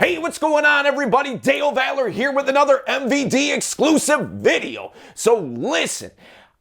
Hey, what's going on, everybody? Dale Valor here with another MVD exclusive video. So listen,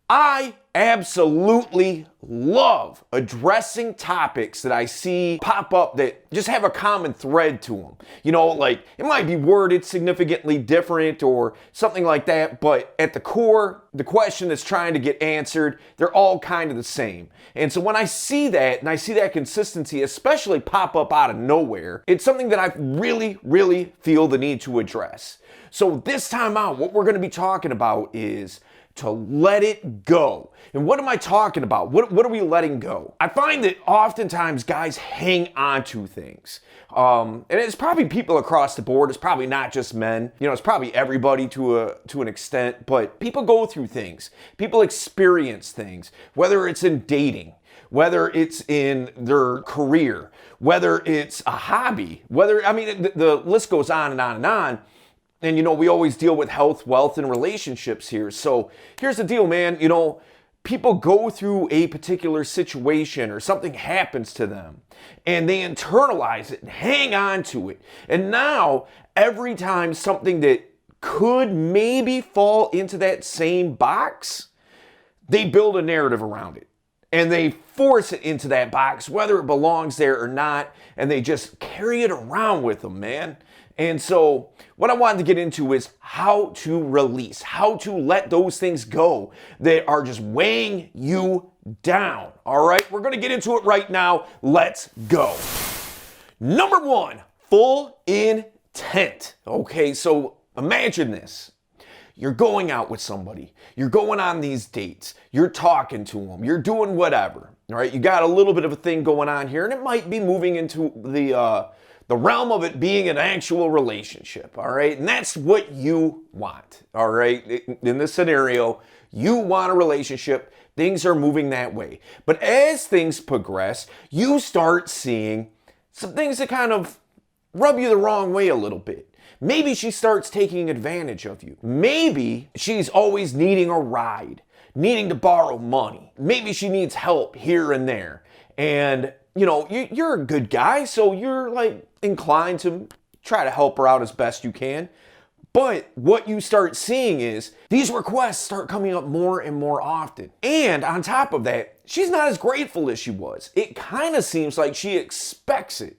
I absolutely love addressing topics that I see pop up that just have a common thread to them. You know, like it might be worded significantly different or something like that, but at the core, the question that's trying to get answered, they're all kind of the same. And so when I see that, and I see that consistency, especially pop up out of nowhere, it's something that I really feel the need to address. So this time out, what we're going to be talking about is to let it go. And what am I talking about? What are we letting go? I find that oftentimes guys hang on to things. And it's probably people across the board. It's probably not just men. You know, it's probably everybody to an extent. But people go through things. People experience things. Whether it's in dating, whether it's in their career, whether it's a hobby, the list goes on and on and on. And, you know, we always deal with health, wealth, and relationships here. So here's the deal, man. You know, people go through a particular situation or something happens to them and they internalize it and hang on to it. And now every time something that could maybe fall into that same box, they build a narrative around it. And they force it into that box, whether it belongs there or not. And they just carry it around with them, man. And so what I wanted to get into is how to release, how to let those things go that are just weighing you down. All right, we're going to get into it right now. Let's go. Number one, full intent. Okay, so imagine this. You're going out with somebody. You're going on these dates. You're talking to them. You're doing whatever. All right, you got a little bit of a thing going on here, and it might be moving into the realm of it being an actual relationship, all right? And that's what you want, all right? In this scenario, you want a relationship. Things are moving that way. But as things progress, you start seeing some things that kind of rub you the wrong way a little bit. Maybe she starts taking advantage of you. Maybe she's always needing a ride, needing to borrow money. Maybe she needs help here and there. And you know, you're a good guy, so you're like inclined to try to help her out as best you can. But what you start seeing is these requests start coming up more and more often. And on top of that, she's not as grateful as she was. It kind of seems like she expects it.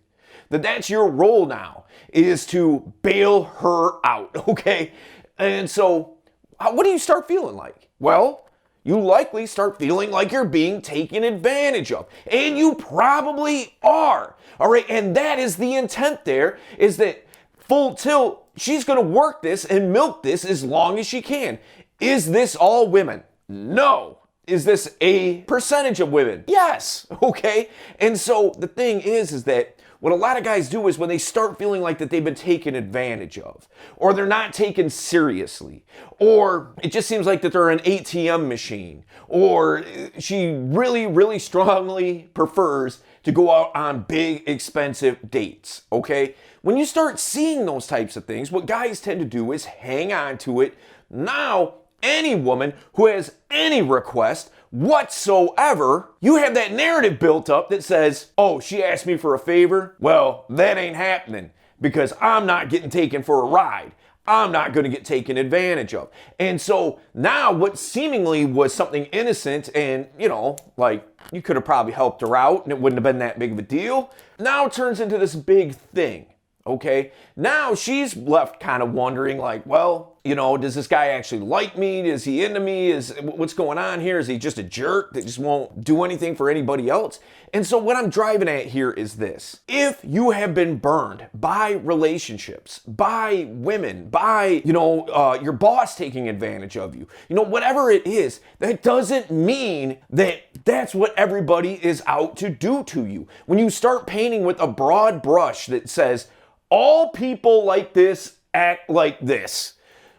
That's your role now, is to bail her out, okay? And so what do you start feeling like? Well, you likely start feeling like you're being taken advantage of. And you probably are. All right. And that is the intent there, is that full tilt, she's going to work this and milk this as long as she can. Is this all women? No. Is this a percentage of women? Yes. Okay. And so the thing is that what a lot of guys do is when they start feeling like that they've been taken advantage of, or they're not taken seriously, or it just seems like that they're an ATM machine, or she really strongly prefers to go out on big, expensive dates, okay? When you start seeing those types of things, what guys tend to do is hang on to it. Now, any woman who has any request whatsoever, you have that narrative built up that says, oh, she asked me for a favor. Well, that ain't happening because I'm not getting taken for a ride. I'm not going to get taken advantage of. And so now what seemingly was something innocent and, you know, like you could have probably helped her out and it wouldn't have been that big of a deal, now turns into this big thing. Okay, now she's left kind of wondering like, well, you know, does this guy actually like me? Is he into me? What's going on here? Is he just a jerk that just won't do anything for anybody else? And so what I'm driving at here is this. If you have been burned by relationships, by women, by, you know, your boss taking advantage of you, you know, whatever it is, that doesn't mean that that's what everybody is out to do to you. When you start painting with a broad brush that says, all people like this act like this,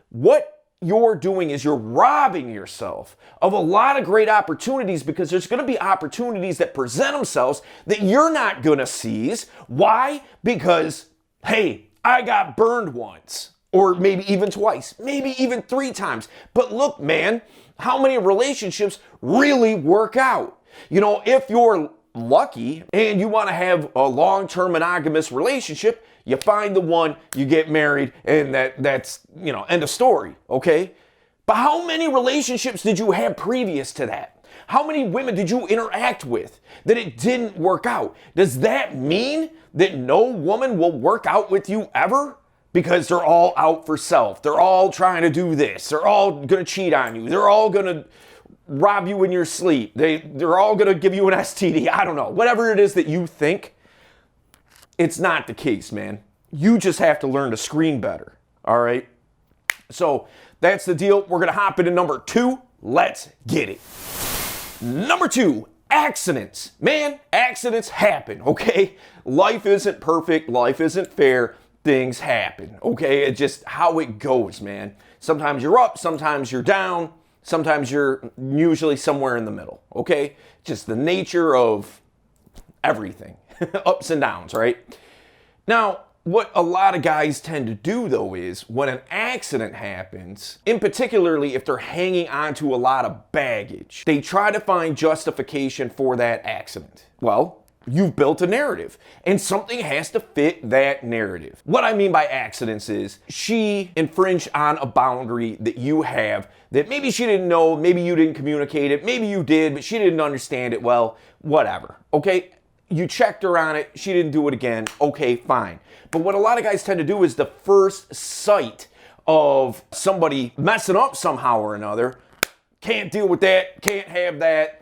what you're doing is you're robbing yourself of a lot of great opportunities, because there's going to be opportunities that present themselves that you're not going to seize. Why? Because, hey, I got burned once, or maybe even twice, maybe even 3 times. But look, man, how many relationships really work out? You know, if you're lucky and you want to have a long-term monogamous relationship, You find the one, you get married, and that's, end of story, okay? But how many relationships did you have previous to that? How many women did you interact with that it didn't work out? Does that mean that no woman will work out with you ever? Because they're all out for self. They're all trying to do this. They're all gonna cheat on you. They're all gonna rob you in your sleep. They're all gonna give you an STD. I don't know. Whatever it is that you think, it's not the case, man. You just have to learn to screen better, all right? So that's the deal. We're gonna hop into number 2. Let's get it. Number 2, accidents. Man, accidents happen, okay? Life isn't perfect. Life isn't fair. Things happen, okay? It's just how it goes, man. Sometimes you're up, sometimes you're down, sometimes you're usually somewhere in the middle, okay? Just the nature of everything, ups and downs, right? Now, what a lot of guys tend to do, though, is when an accident happens, in particularly if they're hanging on to a lot of baggage, they try to find justification for that accident. Well, you've built a narrative, and something has to fit that narrative. What I mean by accidents is she infringed on a boundary that you have that maybe she didn't know, maybe you didn't communicate it, maybe you did, but she didn't understand it well, whatever, okay? You checked her on it, she didn't do it again, okay, fine. But what a lot of guys tend to do is the first sight of somebody messing up somehow or another, can't deal with that, can't have that,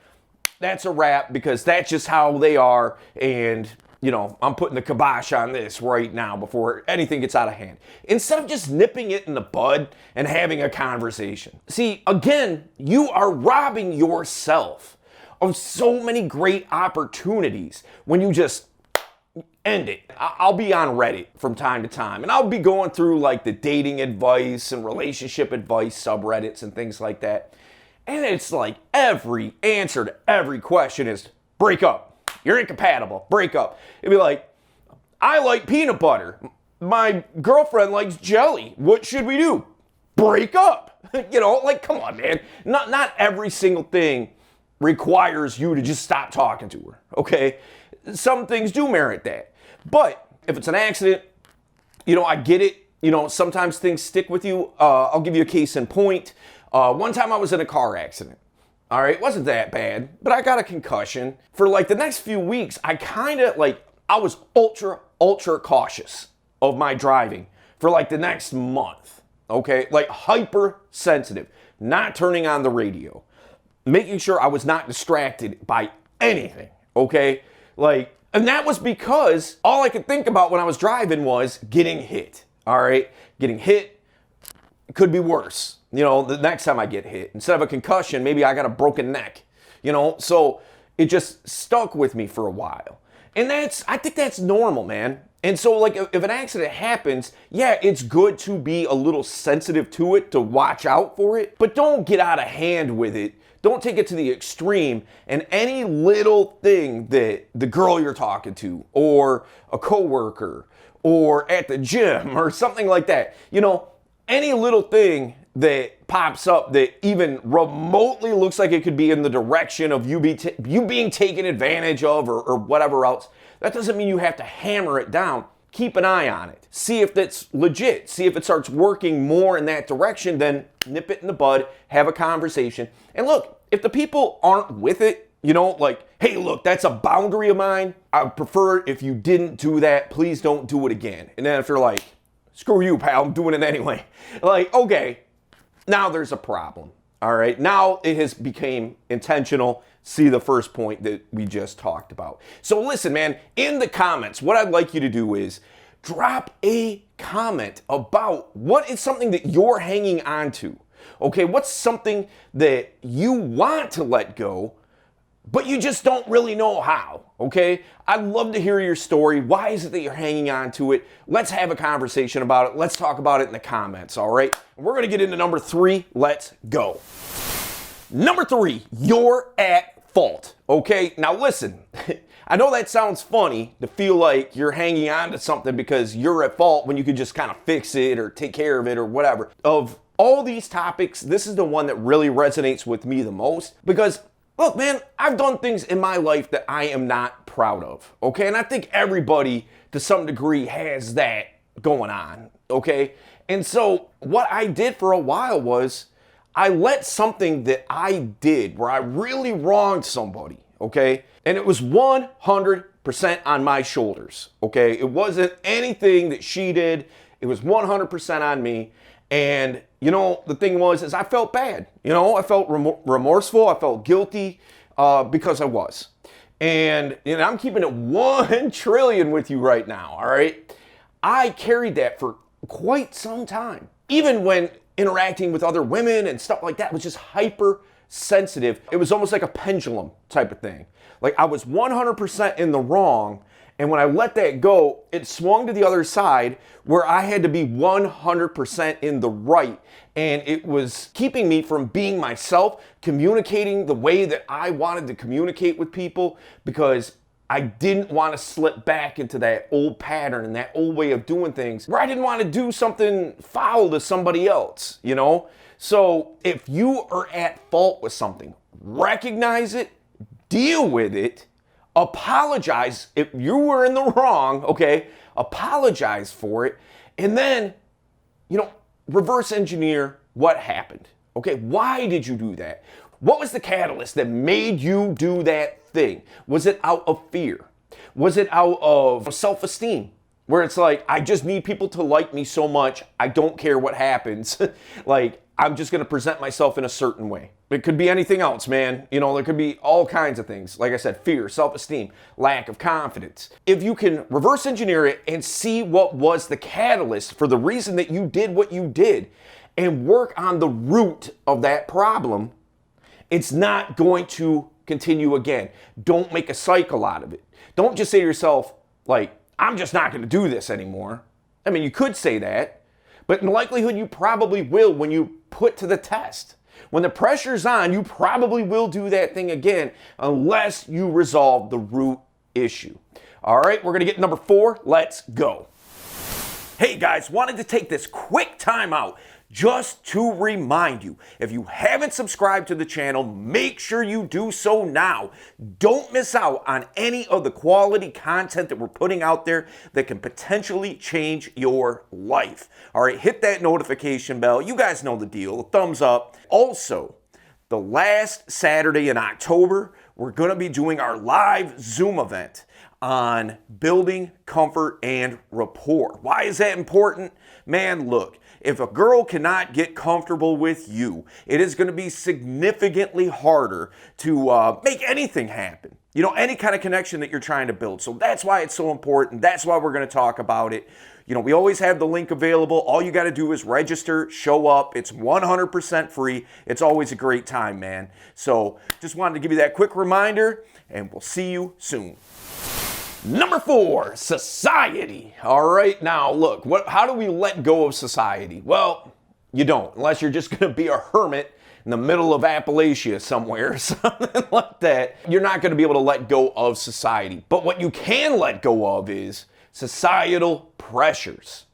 that's a wrap because that's just how they are, and I'm putting the kibosh on this right now before anything gets out of hand. Instead of just nipping it in the bud and having a conversation. See, again, you are robbing yourself of so many great opportunities when you just end it. I'll be on Reddit from time to time, and I'll be going through like the dating advice and relationship advice subreddits and things like that. And it's like every answer to every question is break up. You're incompatible. Break up. It'd be like, I like peanut butter. My girlfriend likes jelly. What should we do? Break up. Like, come on, man. Not every single thing requires you to just stop talking to her, okay? Some things do merit that. But if it's an accident, I get it. Sometimes things stick with you. I'll give you a case in point. One time I was in a car accident. All right, it wasn't that bad, but I got a concussion. For like the next few weeks, I was ultra cautious of my driving for like the next month. Okay, like hypersensitive, not turning on the radio, making sure I was not distracted by anything. Okay, and that was because all I could think about when I was driving was getting hit. All right, getting hit could be worse. The next time I get hit, instead of a concussion, maybe I got a broken neck, so it just stuck with me for a while. And I think that's normal, man. And so like if an accident happens, yeah, it's good to be a little sensitive to it, to watch out for it, but don't get out of hand with it. Don't take it to the extreme, and any little thing that the girl you're talking to or a coworker or at the gym or something like that, any little thing that pops up that even remotely looks like it could be in the direction of you being taken advantage of or whatever else, that doesn't mean you have to hammer it down. Keep an eye on it. See if that's legit. See if it starts working more in that direction, then nip it in the bud, have a conversation. And look, if the people aren't with it, like, hey, look, that's a boundary of mine. I would prefer it if you didn't do that. Please don't do it again. And then if you're like, screw you, pal, I'm doing it anyway. Like, okay, now there's a problem. All right, now it has become intentional. See the first point that we just talked about. So listen, man, in the comments, what I'd like you to do is drop a comment about what is something that you're hanging on to. Okay, what's something that you want to let go, but you just don't really know how, okay? I'd love to hear your story. Why is it that you're hanging on to it? Let's have a conversation about it. Let's talk about it in the comments, all right? We're gonna get into number 3. Let's go. Number 3, you're at fault, okay? Now listen, I know that sounds funny to feel like you're hanging on to something because you're at fault when you could just kind of fix it or take care of it or whatever. Of all these topics, this is the one that really resonates with me the most because look, man, I've done things in my life that I am not proud of, okay? And I think everybody to some degree has that going on, okay? And so what I did for a while was I let something that I did where I really wronged somebody, okay? And it was 100% on my shoulders, okay? It wasn't anything that she did. It was 100% on me. And, you know, the thing was, is I felt bad. You know, I felt remorseful. I felt guilty because I was. And, you know, I'm keeping it 1 trillion with you right now, all right? I carried that for quite some time. Even when interacting with other women and stuff like that was just hypersensitive. It was almost like a pendulum type of thing. Like I was 100% in the wrong, and when I let that go, it swung to the other side where I had to be 100% in the right. And it was keeping me from being myself, communicating the way that I wanted to communicate with people, because I didn't want to slip back into that old pattern and that old way of doing things where I didn't want to do something foul to somebody else, you know? So if you are at fault with something, recognize it, deal with it, apologize if you were in the wrong, okay? Apologize for it, and then, you know, reverse engineer what happened, okay? Why did you do that? What was the catalyst that made you do that thing? Was it out of fear? Was it out of self-esteem? Where it's like, I just need people to like me so much, I don't care what happens. Like, I'm just gonna present myself in a certain way. It could be anything else, man. You know, there could be all kinds of things. Like I said, fear, self-esteem, lack of confidence. If you can reverse engineer it and see what was the catalyst for the reason that you did what you did and work on the root of that problem, it's not going to continue again. Don't make a cycle out of it. Don't just say to yourself, like, I'm just not going to do this anymore. I mean, you could say that, but in likelihood, you probably will when you put to the test. When the pressure's on, you probably will do that thing again unless you resolve the root issue. All right, we're going to get number 4. Let's go. Hey guys, wanted to take this quick time out just to remind you, if you haven't subscribed to the channel, make sure you do so now. Don't miss out on any of the quality content that we're putting out there that can potentially change your life. All right, hit that notification bell. You guys know the deal. A thumbs up. Also, the last Saturday in October, we're going to be doing our live Zoom event on building comfort and rapport. Why is that important? Man, look, if a girl cannot get comfortable with you, it is going to be significantly harder to make anything happen. You know, any kind of connection that you're trying to build. So that's why it's so important. That's why we're going to talk about it. You know, we always have the link available. All you got to do is register, show up. It's 100% free. It's always a great time, man. So just wanted to give you that quick reminder, and we'll see you soon. Number 4, society. All right, now look, how do we let go of society? Well, you don't, unless you're just going to be a hermit in the middle of Appalachia somewhere, something like that. You're not going to be able to let go of society. But what you can let go of is societal pressures,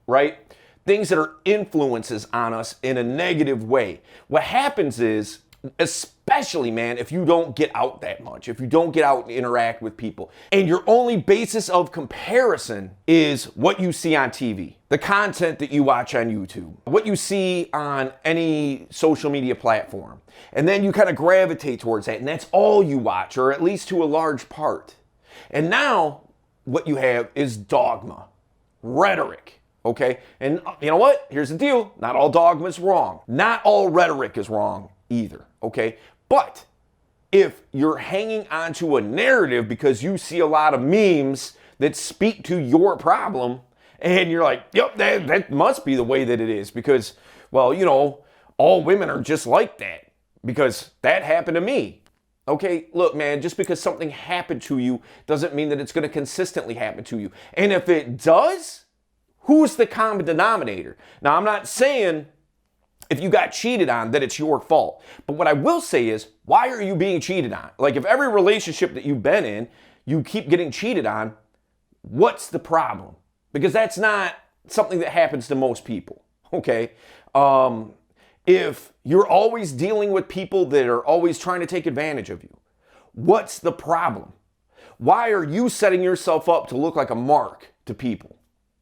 right? Things that are influences on us in a negative way. What happens is, especially, man, if you don't get out that much, if you don't get out and interact with people, and your only basis of comparison is what you see on TV, the content that you watch on YouTube, what you see on any social media platform, and then you kind of gravitate towards that, and that's all you watch, or at least to a large part. And now what you have is dogma, rhetoric. Okay, and you know what? Here's the deal. Not all dogma is wrong. Not all rhetoric is wrong either, okay? But if you're hanging onto a narrative because you see a lot of memes that speak to your problem, and you're like, yep, that must be the way that it is because, well, you know, all women are just like that because that happened to me. Okay, look, man, just because something happened to you doesn't mean that it's going to consistently happen to you. And if it does, who's the common denominator? Now, I'm not saying if you got cheated on that it's your fault. But what I will say is, why are you being cheated on? Like if every relationship that you've been in, you keep getting cheated on, what's the problem? Because that's not something that happens to most people, okay? If you're always dealing with people that are always trying to take advantage of you, what's the problem? why are you setting yourself up to look like a mark to people?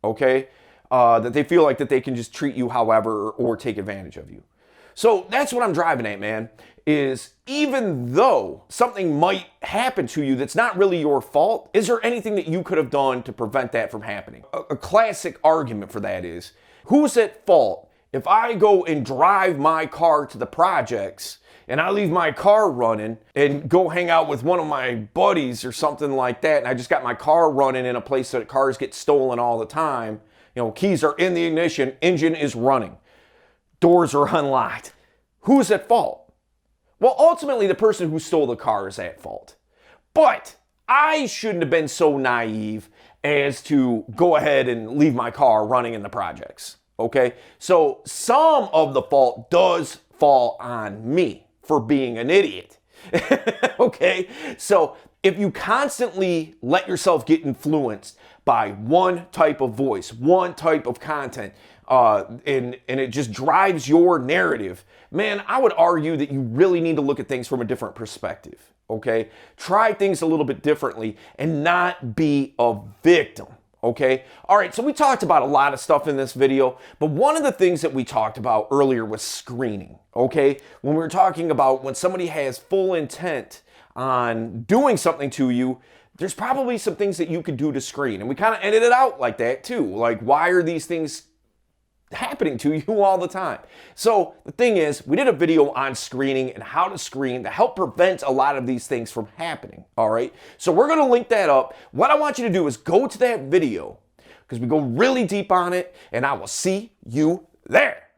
Okay? That they feel like that they can just treat you however or take advantage of you. So that's what I'm driving at, man, is even though something might happen to you that's not really your fault, is there anything that you could have done to prevent that from happening? A classic argument for that is, who's at fault if I go and drive my car to the projects and I leave my car running and go hang out with one of my buddies or something like that, and I just got my car running in a place that cars get stolen all the time, keys are in the ignition, engine is running, doors are unlocked. Who's at fault? Well, ultimately, the person who stole the car is at fault. But I shouldn't have been so naive as to go ahead and leave my car running in the projects. Okay? So some of the fault does fall on me for being an idiot. Okay? So if you constantly let yourself get influenced by one type of voice, one type of content, and it just drives your narrative, man, I would argue that you really need to look at things from a different perspective, okay? Try things a little bit differently and not be a victim, okay? All right, so we talked about a lot of stuff in this video, but one of the things that we talked about earlier was screening, okay? When we were talking about when somebody has full intent on doing something to you, there's probably some things that you could do to screen. And we kind of ended it out like that too. Like, why are these things happening to you all the time? So the thing is, we did a video on screening and how to screen to help prevent a lot of these things from happening. All right. So we're going to link that up. What I want you to do is go to that video because we go really deep on it, and I will see you there.